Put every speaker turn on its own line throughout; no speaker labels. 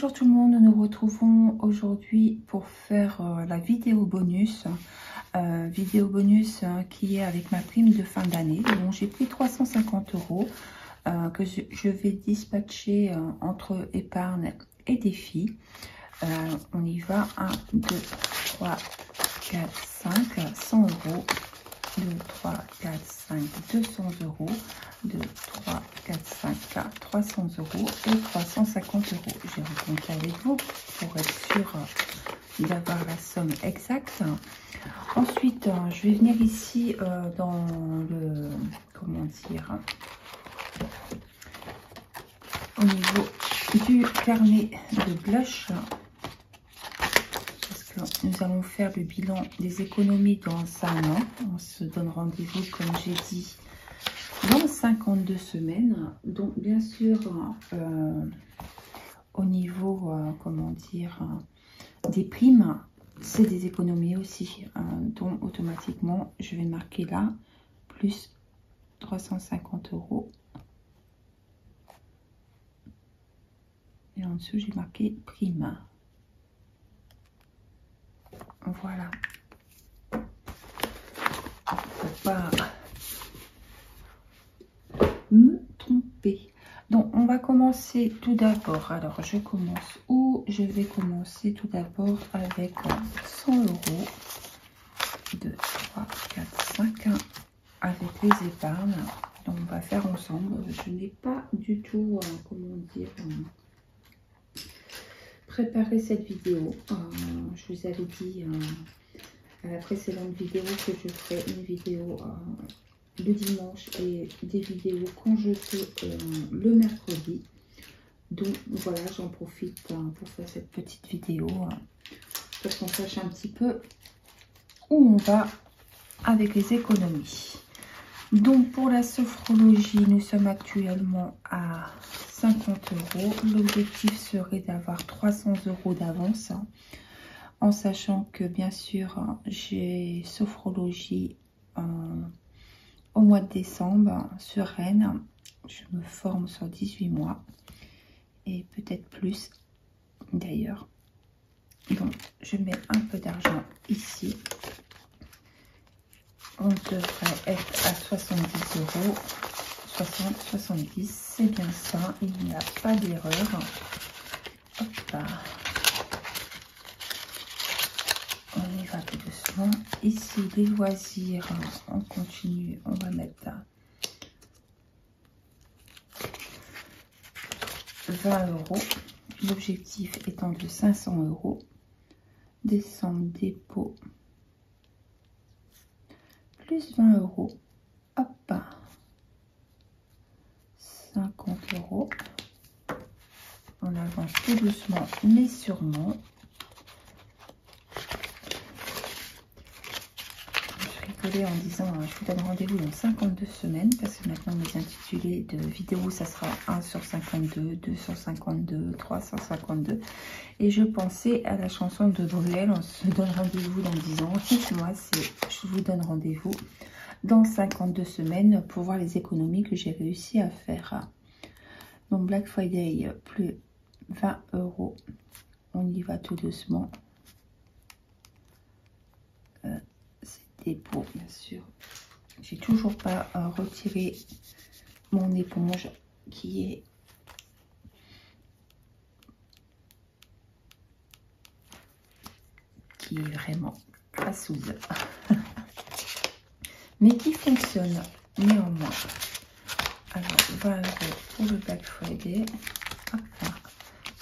Bonjour tout le monde, nous nous retrouvons aujourd'hui pour faire la vidéo bonus. Qui est avec ma prime de fin d'année. Donc j'ai pris 350 € que je vais dispatcher entre épargne et défi. On y va, 1, 2, 3, 4, 5, 100 €. 2, 3, 4, 5, 200 €, 2, 3, 4, 5, 4, 300 € et 350 €. Je recompte avec vous pour être sûr d'avoir la somme exacte. Ensuite, je vais venir ici dans le, comment dire, au niveau du carnet de blush. Nous allons faire le bilan des économies dans un an. On se donne rendez-vous, comme j'ai dit, dans 52 semaines. Donc, bien sûr, au niveau, comment dire, des primes, c'est des économies aussi. Donc, automatiquement, je vais marquer là, plus 350 €. Et en dessous, j'ai marqué prime. Voilà. Faut pas me tromper. Donc, on va commencer tout d'abord. Alors, je commence où? Je vais commencer tout d'abord avec 100 €. 2, 3, 4, 5 avec les épargnes. Donc, on va faire ensemble. Je n'ai pas du tout, comment dire, préparé cette vidéo. Je vous avais dit à la précédente vidéo que je ferai une vidéo le dimanche et des vidéos quand je peux le mercredi. Donc voilà, j'en profite pour faire cette petite vidéo pour qu'on sache un petit peu où on va avec les économies. Donc pour la sophrologie, nous sommes actuellement à 50 €. L'objectif serait d'avoir 300 € d'avance, en sachant que bien sûr j'ai sophrologie au mois de décembre sur Rennes. Je me forme sur 18 mois et peut-être plus d'ailleurs. Donc je mets un peu d'argent ici. On devrait être à 70 €. 60, 70, c'est bien ça, il n'y a pas d'erreur. Hop là. On y va tout doucement. Ici, les loisirs, on continue, on va mettre à 20 €. L'objectif étant de 500 €. Décembre, dépôt, plus 20 €. Hop, 50 €. On avance tout doucement, mais sûrement. Je rigolais en disant, je vous donne rendez-vous dans 52 semaines, parce que maintenant mes intitulés de vidéo, ça sera 1 sur 52, 2 sur 52, 3 sur 52. Et je pensais à la chanson de Bruel, on se donne rendez-vous dans 10 ans. Et moi, c'est je vous donne rendez-vous dans 52 semaines pour voir les économies que j'ai réussi à faire. Donc Black Friday, plus 20 €. On y va tout doucement. C'est dépôt, bien sûr. J'ai toujours pas retiré mon éponge qui est vraiment crasseuse. Mais qui fonctionne néanmoins. Alors, 20 € pour le Black Friday.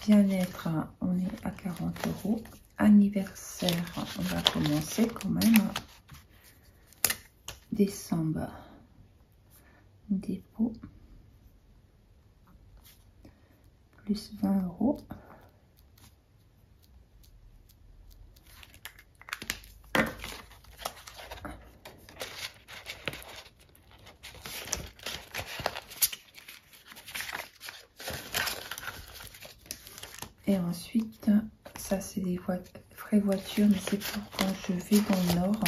Bien-être, on est à 40 €. Anniversaire, on va commencer quand même. Décembre, dépôt, plus 20 €. Et ensuite, ça c'est des frais voitures, mais c'est pour quand je vais dans le Nord.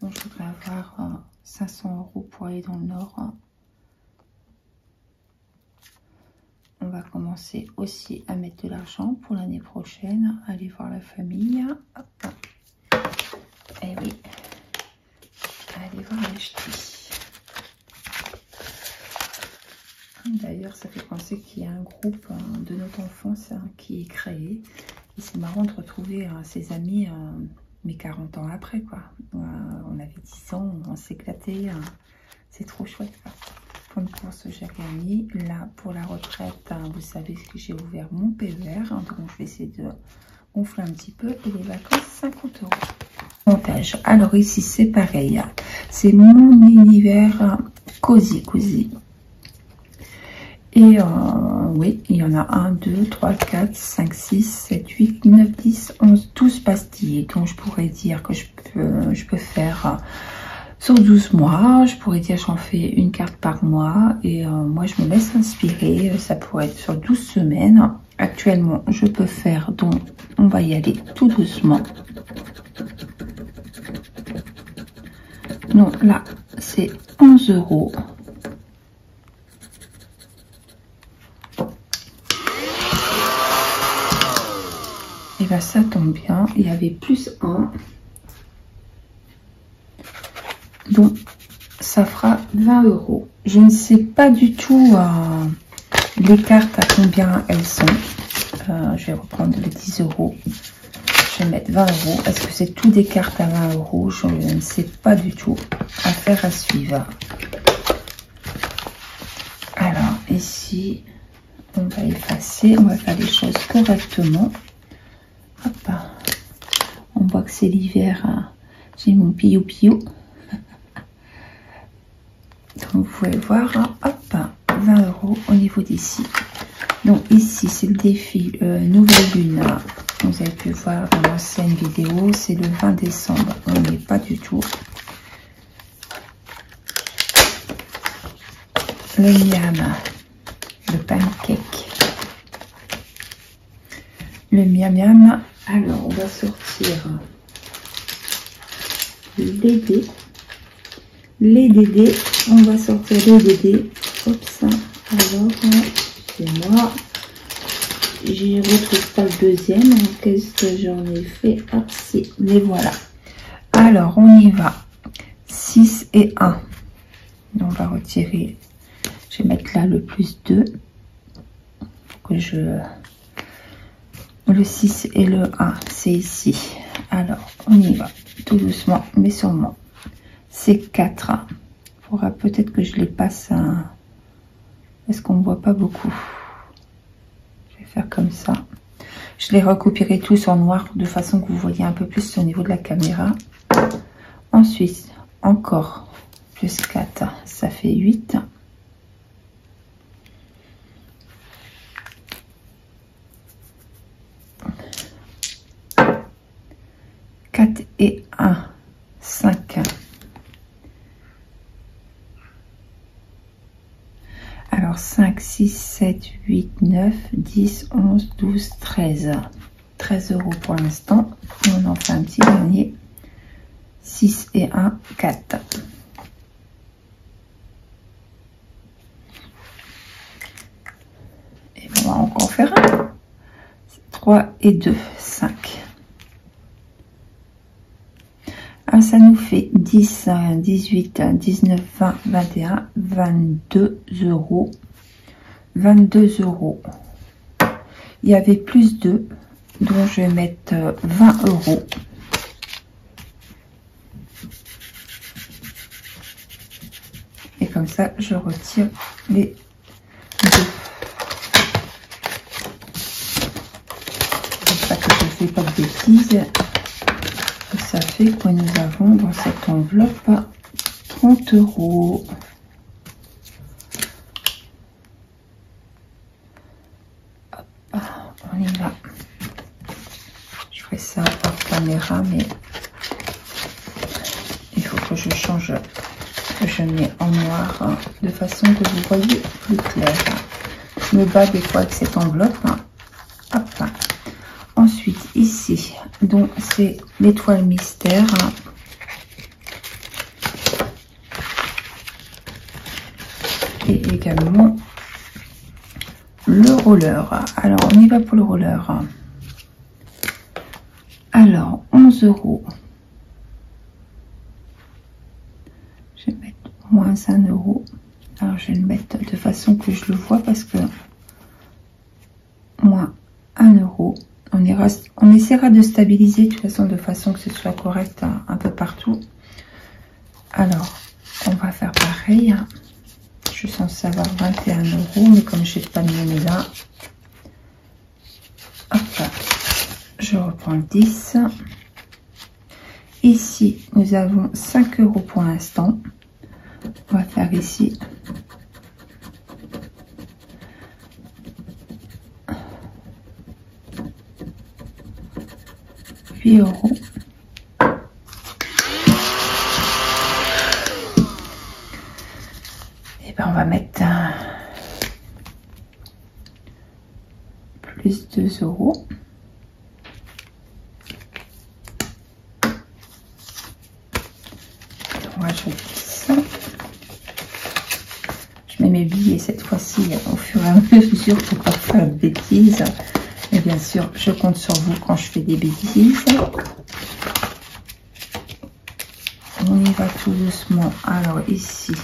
Donc je voudrais avoir 500 € pour aller dans le Nord. on va commencer aussi à mettre de l'argent pour l'année prochaine. Aller voir la famille. Hop. Et oui, allez voir les ch'tis. D'ailleurs, ça fait penser qu'il y a un groupe de notre enfance qui est créé. Et c'est marrant de retrouver ses amis, mes 40 ans après, quoi. On avait 10 ans, on s'éclatait. C'est trop chouette, quoi. Pour une course, j'ai rien mis. Là, pour la retraite, vous savez que j'ai ouvert mon PER. Donc, je vais essayer de gonfler un petit peu. Et les vacances, 50 €. Montage. Alors, ici, c'est pareil. C'est mon univers cosy. Et oui, il y en a 1, 2, 3, 4, 5, 6, 7, 8, 9, 10, 11, 12 pastilles. Donc, je pourrais dire que je peux faire sur 12 mois. Je pourrais dire j'en fais une carte par mois. Et moi, je me laisse inspirer. Ça pourrait être sur 12 semaines. Actuellement, je peux faire, donc on va y aller tout doucement. Donc là, c'est 11 €. Et bien ça tombe bien, il y avait plus 1. Donc ça fera 20 €. Je ne sais pas du tout les cartes à combien elles sont. Je vais reprendre les 10 €. Je vais mettre 20 €. Est-ce que c'est tout des cartes à 20 €? Je ne sais pas du tout. Affaire à suivre. Alors ici, on va effacer. On va faire les choses correctement. Hop. On voit que c'est l'hiver. J'ai mon piou. Donc vous pouvez voir, hop, 20 € au niveau d'ici. Donc ici c'est le défi nouvelle lune. Vous avez pu voir dans l'ancienne vidéo, c'est le 20 décembre. On n'y est pas du tout. Le miam, le pancake. Le miam. Alors on va sortir les dés. Les DD, on va sortir les DD. Hop ça. Alors, c'est moi. Je retrouve pas le deuxième. Qu'est-ce que j'en ai fait? Hop, si. Les voilà. Alors, on y va. 6 et 1. On va retirer. Je vais mettre là le plus 2. Que je... Le 6 et le 1, c'est ici. Alors, on y va. Tout doucement, mais sûrement. C'est 4. Il faudra peut-être que je les passe à... Est-ce qu'on ne voit pas beaucoup? Je vais faire comme ça. Je les recouperai tous en noir de façon que vous voyez un peu plus au niveau de la caméra. Ensuite, encore plus 4, ça fait 8. Et 1, 5. Alors 5, 6, 7, 8, 9, 10, 11, 12, 13. 13 € pour l'instant. On en fait un petit dernier. 6 et 1, 4. Et on va encore faire un. 3 et 2, 5. Ça nous fait 10, 18, 19, 20, 21, 22 €. 22 €. Il y avait plus 2, donc je vais mettre 20 €. Et comme ça, je retire les 2. Comme ça que je ne fais pas de bêtises. Ça fait que nous avons dans cette enveloppe 30 €. Hop, on y va. Je ferai ça hors caméra, mais il faut que je change, que je mets en noir de façon que vous voyez plus clair. Je me bats des fois avec cette enveloppe. Hop. Ensuite, ici, donc c'est l'étoile mystère. Et également le roller. Alors, on y va pour le roller. Alors, 11 €. Je vais mettre moins 1 €. Alors, je vais le mettre de façon que je le vois parce que moins 1 €. On essaiera de stabiliser de toute façon, de façon que ce soit correct un peu partout. Alors, on va faire pareil. Je suis censée avoir 21 €, mais comme je n'ai pas mis là, hop, je reprends le 10. Ici, nous avons 5 € pour l'instant. On va faire ici 8 €. Et ben on va mettre plus 2 €. On rajoute ça. Je mets mes billets cette fois-ci au fur et à mesure pour pas faire de bêtises. Et bien sûr, je compte sur vous quand je fais des bêtises. On y va tout doucement. Alors ici,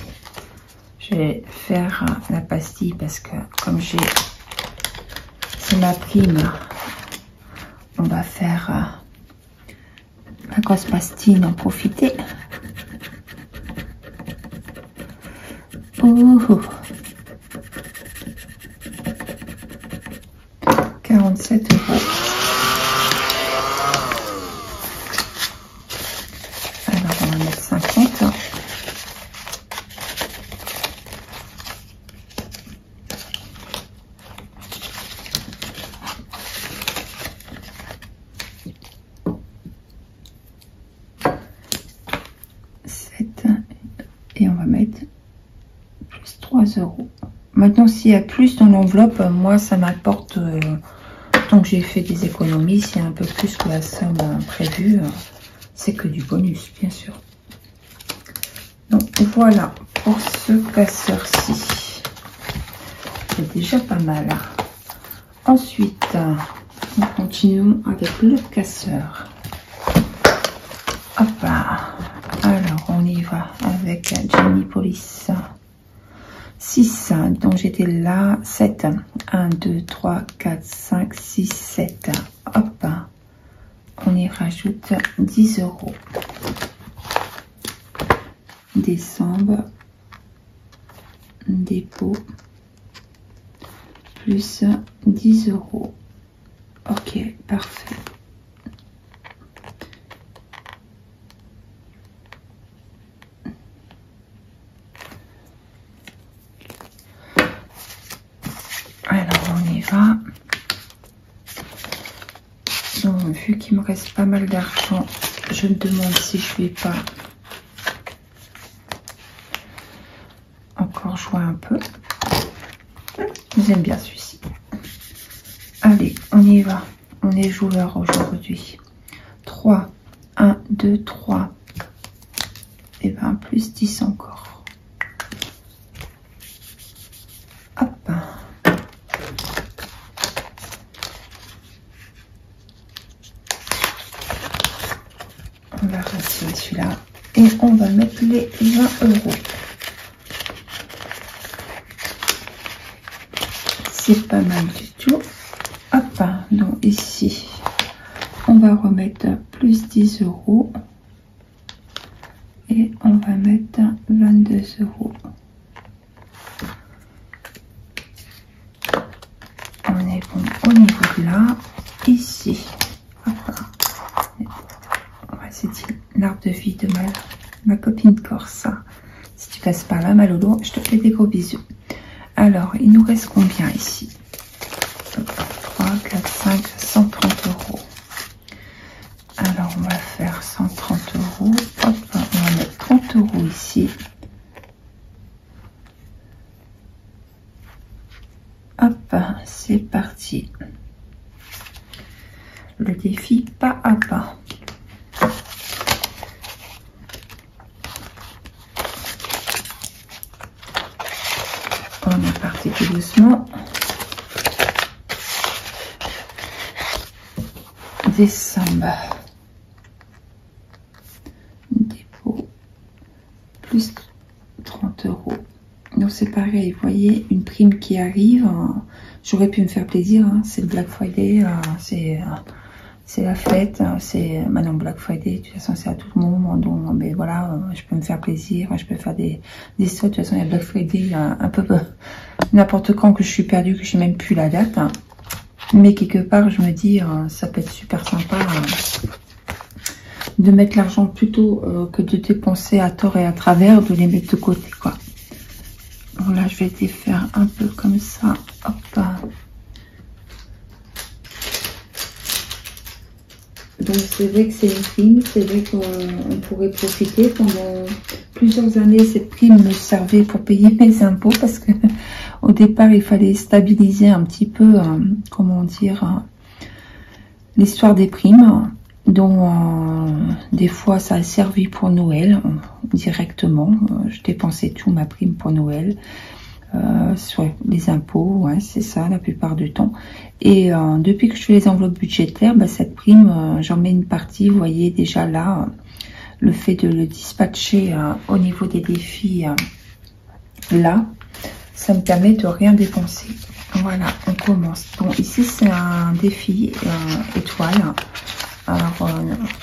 je vais faire la pastille parce que comme c'est ma prime, on va faire la grosse pastille, en profiter. Ouh. 47 €. Alors on va mettre 50. Et on va mettre plus 3 €. Maintenant, s'il y a plus dans l'enveloppe, moi, ça m'apporte, tant que j'ai fait des économies, s'il y a un peu plus que la somme prévue, c'est que du bonus, bien sûr. Donc, voilà pour ce casseur-ci. C'est déjà pas mal. Ensuite, nous continuons avec le casseur. Hop là. Alors, on y va avec Jenny Police. 6, donc j'étais là, 7, 1, 2, 3, 4, 5, 6, 7, hop, on y rajoute 10 €. Décembre, dépôt, plus 10 €. Ok, parfait. Alors on y va. Donc vu qu'il me reste pas mal d'argent, je me demande si je vais pas encore jouer un peu. J'aime bien celui-ci. Allez, on y va. On est joueur aujourd'hui. 3, 1, 2, 3. Et ben plus 10 encore. Hop. On va retirer celui-là et on va mettre les 20 €. C'est pas mal du tout. Hop, donc ici, on va remettre plus 10 € et on va mettre 22 €. On est bon au niveau de là. Ici, c'est l'arbre de vie de ma copine corse. Si tu passes par là, ma Lolo, je te fais des gros bisous. Alors, il nous reste combien ici? 3, 4, 5, 130 €. Alors, on va faire 130 €. Hop, on va mettre 30 € ici. Hop, c'est parti. Le défi pas à pas. On est parti tout doucement. décembre. Dépôt plus 30 €. Donc c'est pareil, vous voyez, une prime qui arrive. J'aurais pu me faire plaisir, hein, c'est le Black Friday, c'est la fête, c'est maintenant Black Friday, de toute façon c'est à tout le monde, donc mais voilà, je peux me faire plaisir, je peux faire des soldes. De toute façon il y a Black Friday un peu n'importe quand, que je suis perdue, que je sais même plus la date, hein. Mais quelque part je me dis ça peut être super sympa de mettre l'argent plutôt que de dépenser à tort et à travers, de les mettre de côté, quoi. Donc là je vais les faire un peu comme ça, hop. Donc c'est vrai que c'est une prime, c'est vrai qu'on pourrait profiter. Pendant plusieurs années, cette prime me servait pour payer mes impôts, parce que au départ il fallait stabiliser un petit peu, comment dire, l'histoire des primes. Donc des fois ça a servi pour Noël directement. Je dépensais tout ma prime pour Noël. Sur les impôts, ouais, c'est ça la plupart du temps. Et depuis que je fais les enveloppes budgétaires, bah, cette prime, j'en mets une partie. Vous voyez déjà là, le fait de le dispatcher au niveau des défis, là, ça me permet de rien dépenser. Voilà, on commence. Bon, ici c'est un défi étoile. Alors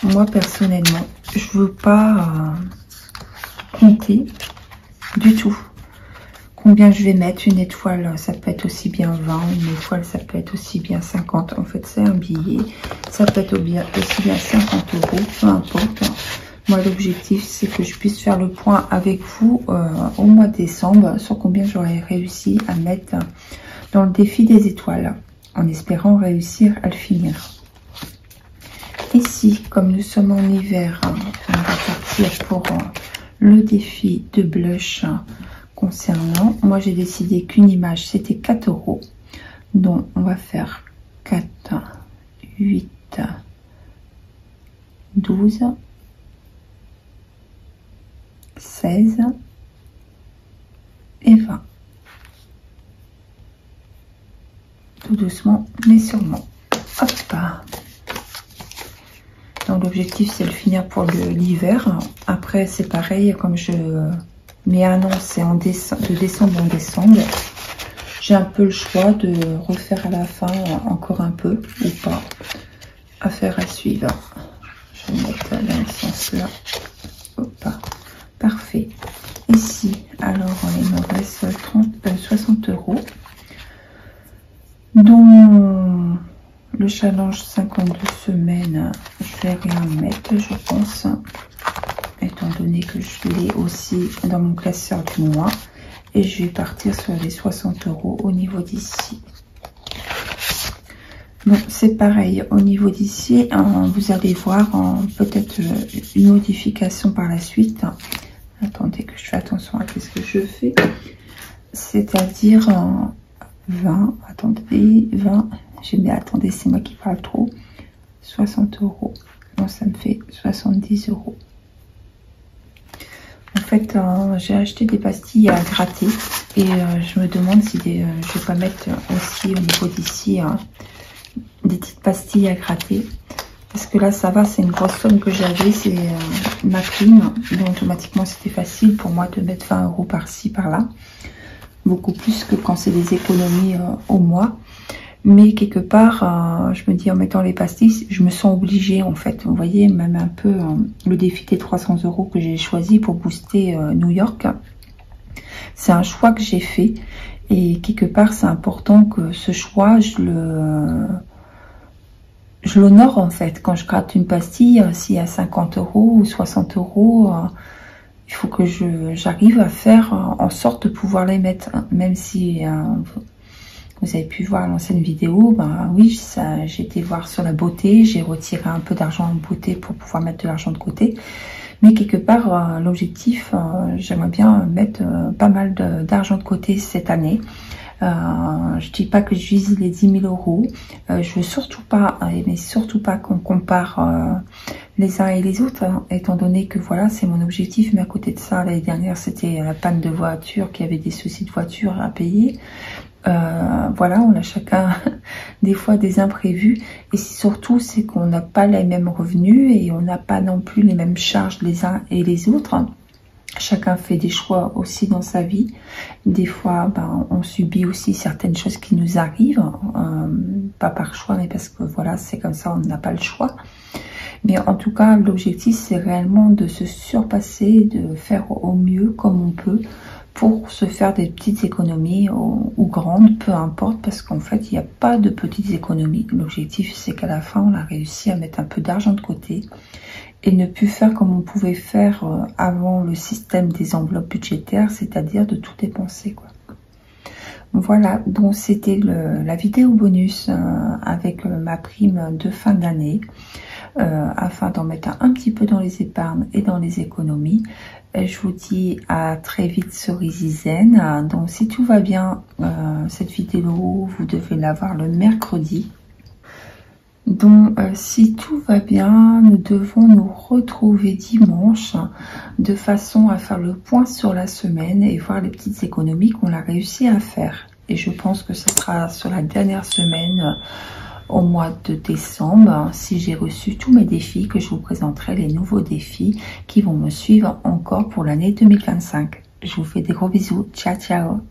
moi personnellement, je veux pas compter du tout combien je vais mettre. Une étoile, ça peut être aussi bien 20, une étoile, ça peut être aussi bien 50. En fait, c'est un billet. Ça peut être aussi bien 50 €, peu importe. Moi, l'objectif, c'est que je puisse faire le point avec vous au mois de décembre sur combien j'aurais réussi à mettre dans le défi des étoiles, en espérant réussir à le finir. Ici, comme nous sommes en hiver, on va partir pour le défi de blush. Concernant, moi j'ai décidé qu'une image c'était 4 €. Donc on va faire 4, 8, 12, 16 et 20. Tout doucement mais sûrement. Hop. Donc l'objectif c'est de finir pour l'hiver. Après c'est pareil, comme je mets un an, c'est de décembre en décembre. J'ai un peu le choix de refaire à la fin encore un peu ou pas. Affaire à suivre. Je vais mettre dans le sens là. Hop. Parfait. Ici, alors il me reste 60 €. Donc le challenge 52 semaines, je vais rien mettre, je pense, étant donné que je l'ai aussi dans mon classeur du mois. Et je vais partir sur les 60 € au niveau d'ici. Bon, c'est pareil au niveau d'ici, vous allez voir peut-être une modification par la suite. Attendez que je fais attention à ce que je fais. C'est-à-dire 20, attendez, 20, j'ai mis, attendez, c'est moi qui parle trop. 60 €. Donc ça me fait 70 €. En fait, j'ai acheté des pastilles à gratter et je me demande si je vais pas mettre aussi au niveau d'ici des petites pastilles à gratter. Parce que là, ça va, c'est une grosse somme que j'avais, c'est ma prime. Donc automatiquement, c'était facile pour moi de mettre 20 € par-ci, par-là. Beaucoup plus que quand c'est des économies au mois. Mais quelque part, je me dis en mettant les pastilles, je me sens obligée en fait. Vous voyez, même un peu le défi des 300 € que j'ai choisi pour booster New York. C'est un choix que j'ai fait. Et quelque part, c'est important que ce choix, je l'honore en fait. Quand je gratte une pastille, s'il y a 50 € ou 60 €, il faut que j'arrive à faire en sorte de pouvoir les mettre. Même si... vous avez pu voir l'ancienne vidéo, ben oui, j'ai été voir sur la beauté, j'ai retiré un peu d'argent en beauté pour pouvoir mettre de l'argent de côté. Mais quelque part, l'objectif, j'aimerais bien mettre pas mal d'argent de côté cette année. Je dis pas que je vise les 10 000 €. Je veux surtout pas, mais surtout pas qu'on compare les uns et les autres, hein, étant donné que voilà, c'est mon objectif. Mais à côté de ça, l'année dernière, c'était la panne de voiture, qui avait des soucis de voiture à payer. Voilà, on a chacun des fois des imprévus. Et surtout, c'est qu'on n'a pas les mêmes revenus et on n'a pas non plus les mêmes charges les uns et les autres. Chacun fait des choix aussi dans sa vie. Des fois, on subit aussi certaines choses qui nous arrivent, pas par choix, mais parce que voilà, c'est comme ça, on n'a pas le choix. Mais en tout cas, l'objectif, c'est réellement de se surpasser, de faire au mieux comme on peut pour se faire des petites économies ou grandes, peu importe, parce qu'en fait, il n'y a pas de petites économies. L'objectif, c'est qu'à la fin, on a réussi à mettre un peu d'argent de côté et ne plus faire comme on pouvait faire avant le système des enveloppes budgétaires, c'est-à-dire de tout dépenser, quoi. Voilà, donc c'était la vidéo bonus avec ma prime de fin d'année, afin d'en mettre un petit peu dans les épargnes et dans les économies. Et je vous dis à très vite sur EasyZen. Donc si tout va bien, cette vidéo, vous devez l'avoir le mercredi. Donc si tout va bien, nous devons nous retrouver dimanche de façon à faire le point sur la semaine et voir les petites économies qu'on a réussi à faire. Et je pense que ce sera sur la dernière semaine au mois de décembre, si j'ai reçu tous mes défis, que je vous présenterai les nouveaux défis qui vont me suivre encore pour l'année 2025. Je vous fais des gros bisous. Ciao, ciao.